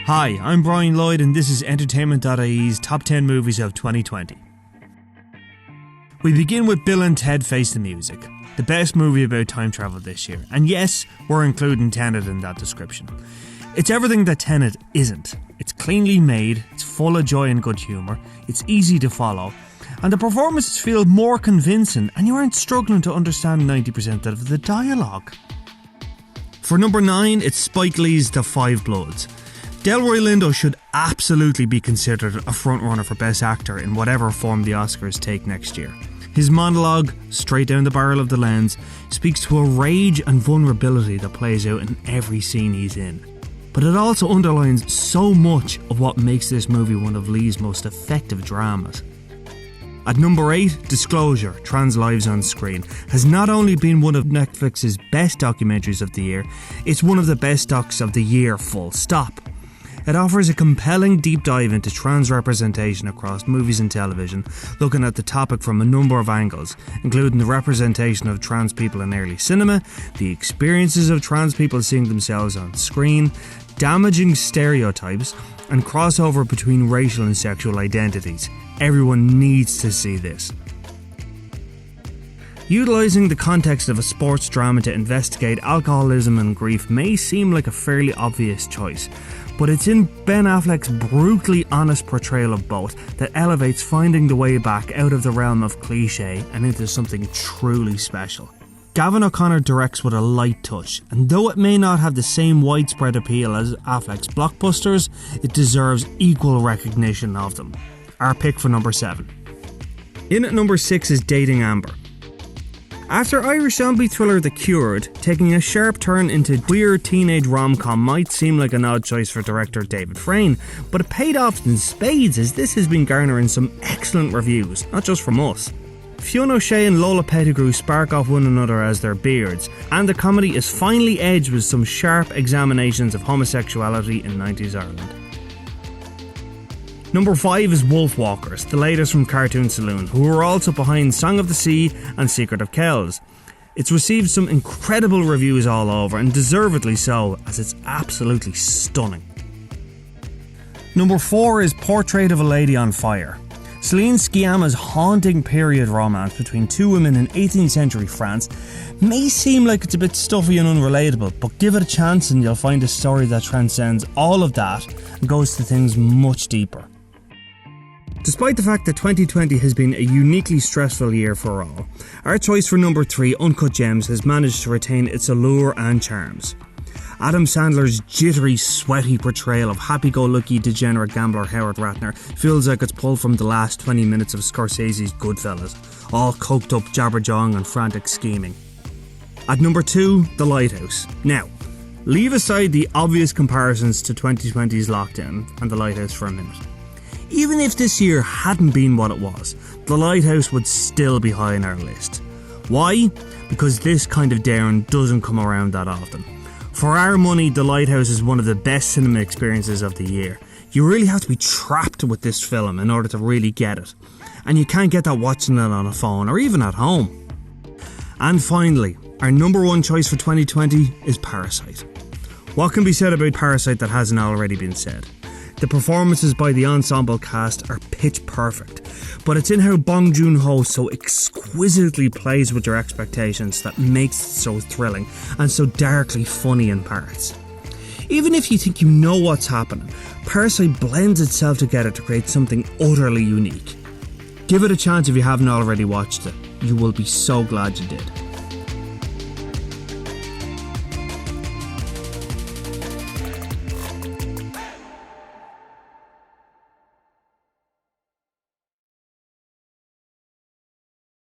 Hi, I'm Brian Lloyd and this is Entertainment.ie's Top 10 Movies of 2020. We begin with Bill and Ted Face the Music, the best movie about time travel this year. And yes, we're including Tenet in that description. It's everything that Tenet isn't. It's cleanly made, it's full of joy and good humour, it's easy to follow, and the performances feel more convincing and you aren't struggling to understand 90% of the dialogue. For number 9, it's Spike Lee's The Five Bloods. Delroy Lindo should absolutely be considered a frontrunner for Best Actor in whatever form the Oscars take next year. His monologue, straight down the barrel of the lens, speaks to a rage and vulnerability that plays out in every scene he's in. But it also underlines so much of what makes this movie one of Lee's most effective dramas. At number 8, Disclosure, Trans Lives on Screen, has not only been one of Netflix's best documentaries of the year, it's one of the best docs of the year, full stop. It offers a compelling deep dive into trans representation across movies and television, looking at the topic from a number of angles, including the representation of trans people in early cinema, the experiences of trans people seeing themselves on screen, damaging stereotypes, and crossover between racial and sexual identities. Everyone needs to see this. Utilising the context of a sports drama to investigate alcoholism and grief may seem like a fairly obvious choice, but it's in Ben Affleck's brutally honest portrayal of both that elevates finding the way back out of the realm of cliché and into something truly special. Gavin O'Connor directs with a light touch, and though it may not have the same widespread appeal as Affleck's blockbusters, it deserves equal recognition of them. Our pick for number 7. In at number 6 is Dating Amber. After Irish zombie thriller The Cured, taking a sharp turn into queer teenage rom-com might seem like an odd choice for director David Frayne, but it paid off in spades as this has been garnering some excellent reviews, not just from us. Fionn O'Shea and Lola Pettigrew spark off one another as their beards, and the comedy is finely edged with some sharp examinations of homosexuality in 90s Ireland. Number 5 is Wolfwalkers, the latest from Cartoon Saloon, who are also behind Song of the Sea and Secret of Kells. It's received some incredible reviews all over, and deservedly so, as it's absolutely stunning. Number 4 is Portrait of a Lady on Fire. Céline Sciamma's haunting period romance between two women in 18th century France may seem like it's a bit stuffy and unrelatable, but give it a chance and you'll find a story that transcends all of that and goes to things much deeper. Despite the fact that 2020 has been a uniquely stressful year for all, our choice for number 3, Uncut Gems, has managed to retain its allure and charms. Adam Sandler's jittery, sweaty portrayal of happy-go-lucky degenerate gambler Howard Ratner feels like it's pulled from the last 20 minutes of Scorsese's Goodfellas, all coked up jabberjawing and frantic scheming. At number 2, The Lighthouse. Now, leave aside the obvious comparisons to 2020's lockdown and The Lighthouse for a minute. Even if this year hadn't been what it was, The Lighthouse would still be high on our list. Why? Because this kind of daring doesn't come around that often. For our money, The Lighthouse is one of the best cinema experiences of the year. You really have to be trapped with this film in order to really get it. And you can't get that watching it on a phone or even at home. And finally, our number 1 choice for 2020 is Parasite. What can be said about Parasite that hasn't already been said? The performances by the ensemble cast are pitch perfect, but it's in how Bong Joon-ho so exquisitely plays with your expectations that makes it so thrilling and so darkly funny in parts. Even if you think you know what's happening, Parasite blends itself together to create something utterly unique. Give it a chance if you haven't already watched it. You will be so glad you did.